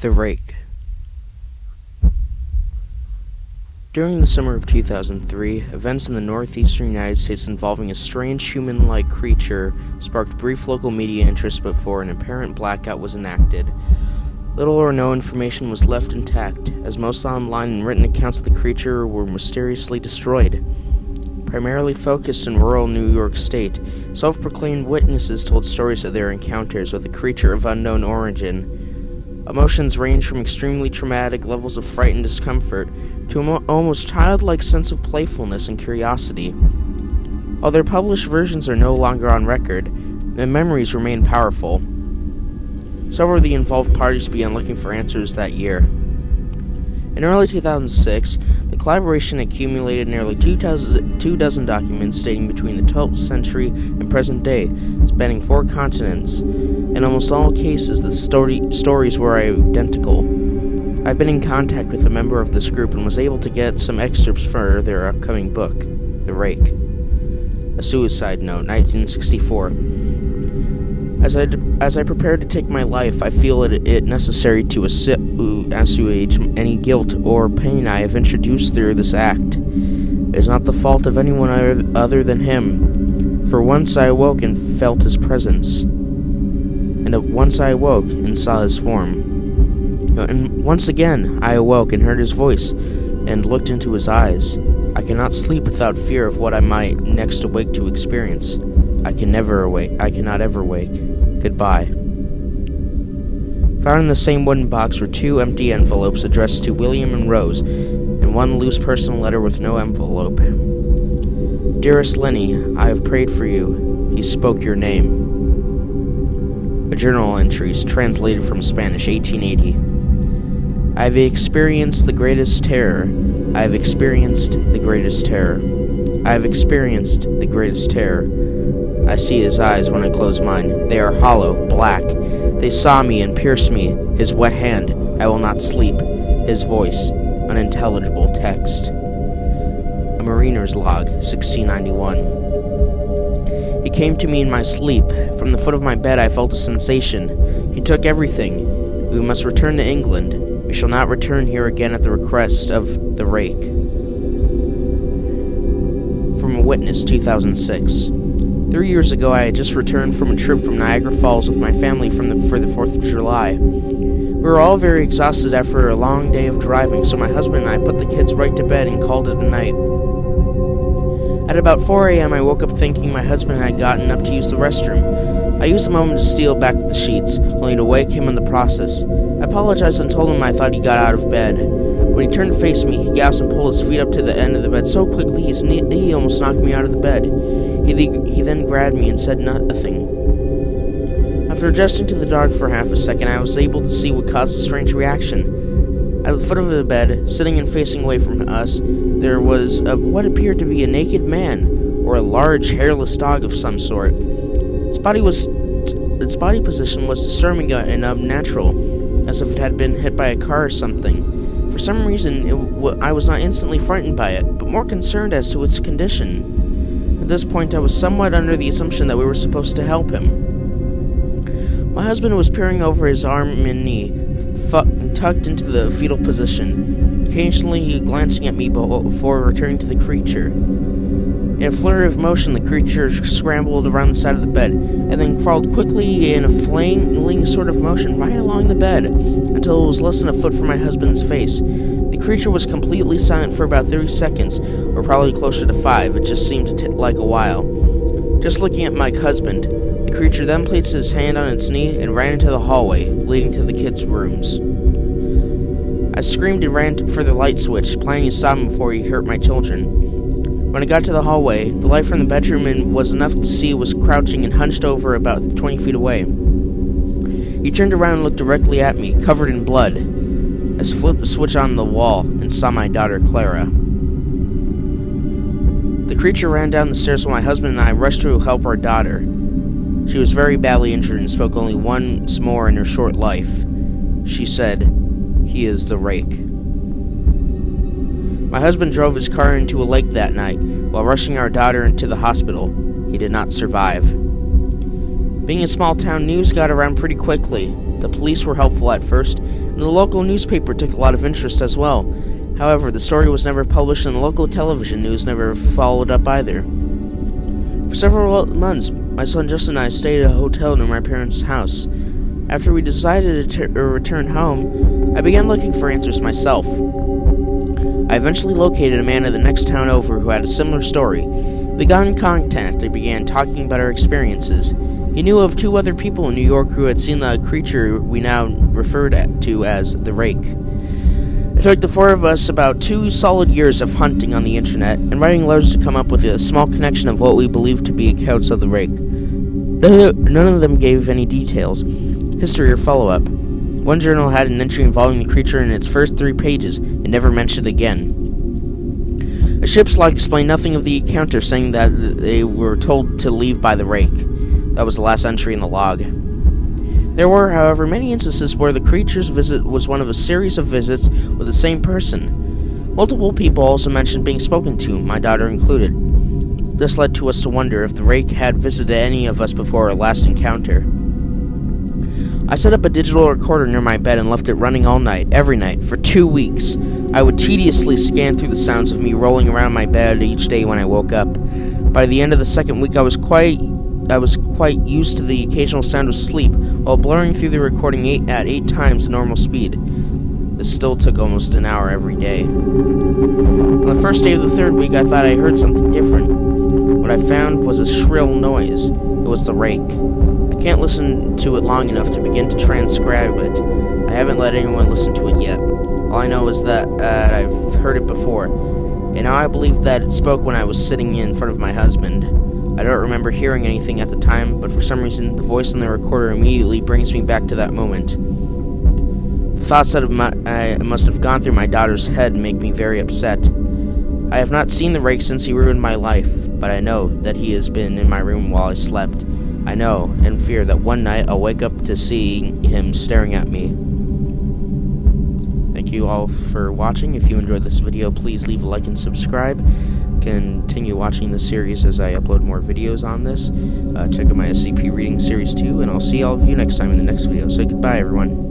The Rake. During the summer of 2003, events in the northeastern United States involving a strange human-like creature sparked brief local media interest before an apparent blackout was enacted. Little or no information was left intact, as most online and written accounts of the creature were mysteriously destroyed. Primarily focused in rural New York State, self-proclaimed witnesses told stories of their encounters with a creature of unknown origin. Emotions ranged from extremely traumatic levels of fright and discomfort to an almost childlike sense of playfulness and curiosity. While their published versions are no longer on record, their memories remain powerful. Several of the involved parties began looking for answers that year. In early 2006, the collaboration accumulated nearly 24 documents dating between the 12th century and present day, spanning 4 continents. In almost all cases, the stories were identical. I've been in contact with a member of this group and was able to get some excerpts for their upcoming book, The Rake. A Suicide Note, 1964. As I prepare to take my life, I feel it necessary to assuage any guilt or pain I have introduced through this act. It is not the fault of anyone other than him, for once I awoke and felt his presence, and once I awoke and saw his form, and once again I awoke and heard his voice, and looked into his eyes. I cannot sleep without fear of what I might next awake to experience. I cannot ever wake. Goodbye. Found in the same wooden box were 2 empty envelopes addressed to William and Rose, and 1 loose personal letter with no envelope. Dearest Lenny, I have prayed for you. He spoke your name. A journal entries translated from Spanish, 1880. I have experienced the greatest terror. I have experienced the greatest terror. I have experienced the greatest terror. I see his eyes when I close mine. They are hollow, black. They saw me and pierced me. His wet hand, I will not sleep. His voice, unintelligible text. A mariner's log, 1691. He came to me in my sleep. From the foot of my bed I felt a sensation. He took everything. We must return to England. We shall not return here again at the request of the Rake. From a witness, 2006. 3 years ago, I had just returned from a trip from Niagara Falls with my family for the 4th of July. We were all very exhausted after a long day of driving, so my husband and I put the kids right to bed and called it a night. At about 4 a.m., I woke up thinking my husband had gotten up to use the restroom. I used the moment to steal back the sheets, only to wake him in the process. I apologized and told him I thought he got out of bed. When he turned to face me, he gasped and pulled his feet up to the end of the bed so quickly his knee almost knocked me out of the bed. He then grabbed me and said nothing. After adjusting to the dark for half a second, I was able to see what caused the strange reaction. At the foot of the bed, sitting and facing away from us, there was what appeared to be a naked man, or a large, hairless dog of some sort. Its body position was disturbing and unnatural, as if it had been hit by a car or something. For some reason, I was not instantly frightened by it, but more concerned as to its condition. At this point, I was somewhat under the assumption that we were supposed to help him. My husband was peering over his arm and knee, tucked into the fetal position, occasionally glancing at me before returning to the creature. In a flurry of motion, the creature scrambled around the side of the bed, and then crawled quickly in a flailing sort of motion right along the bed, until it was less than a foot from my husband's face. The creature was completely silent for about 30 seconds, or probably closer to 5. It just seemed like a while. Just looking at my husband, the creature then placed his hand on its knee and ran into the hallway, leading to the kids' rooms. I screamed and ran for the light switch, planning to stop him before he hurt my children. When I got to the hallway, the light from the bedroom was enough to see it was crouching and hunched over about 20 feet away. He turned around and looked directly at me, covered in blood. I flipped the switch on the wall and saw my daughter Clara. The creature ran down the stairs while my husband and I rushed to help our daughter. She was very badly injured and spoke only once more in her short life. She said, "He is the Rake." My husband drove his car into a lake that night while rushing our daughter into the hospital. He did not survive. Being a small town, news got around pretty quickly. The police were helpful at first, and the local newspaper took a lot of interest as well. However, the story was never published, and the local television news never followed up either. For several months, my son Justin and I stayed at a hotel near my parents' house. After we decided to return home, I began looking for answers myself. I eventually located a man in the next town over who had a similar story. We got in contact and began talking about our experiences. He knew of 2 other people in New York who had seen the creature we now refer to as the Rake. It took the 4 of us about 2 solid years of hunting on the internet and writing letters to come up with a small connection of what we believed to be accounts of the Rake. None of them gave any details, history, or follow-up. One journal had an entry involving the creature in its first 3 pages and never mentioned it again. A ship's log explained nothing of the encounter, saying that they were told to leave by the Rake. That was the last entry in the log. There were, however, many instances where the creature's visit was one of a series of visits with the same person. Multiple people also mentioned being spoken to, my daughter included. This led to us to wonder if the Rake had visited any of us before our last encounter. I set up a digital recorder near my bed and left it running all night, every night, for 2 weeks. I would tediously scan through the sounds of me rolling around my bed each day when I woke up. By the end of the second week, I was quite used to the occasional sound of sleep, while blurring through the recording at 8 times the normal speed. This still took almost an hour every day. On the first day of the 3rd week, I thought I heard something different. What I found was a shrill noise. It was the Rake. I can't listen to it long enough to begin to transcribe it. I haven't let anyone listen to it yet. All I know is that I've heard it before, and now I believe that it spoke when I was sitting in front of my husband. I don't remember hearing anything at the time, but for some reason, the voice on the recorder immediately brings me back to that moment. The thoughts that must have gone through my daughter's head make me very upset. I have not seen the Rake since he ruined my life, but I know that he has been in my room while I slept. I know, and fear that one night I'll wake up to seeing him staring at me. Thank you all for watching. If you enjoyed this video, please leave a like and subscribe. Continue watching the series as I upload more videos on this. Check out my SCP Reading Series 2, and I'll see all of you next time in the next video. So goodbye, everyone.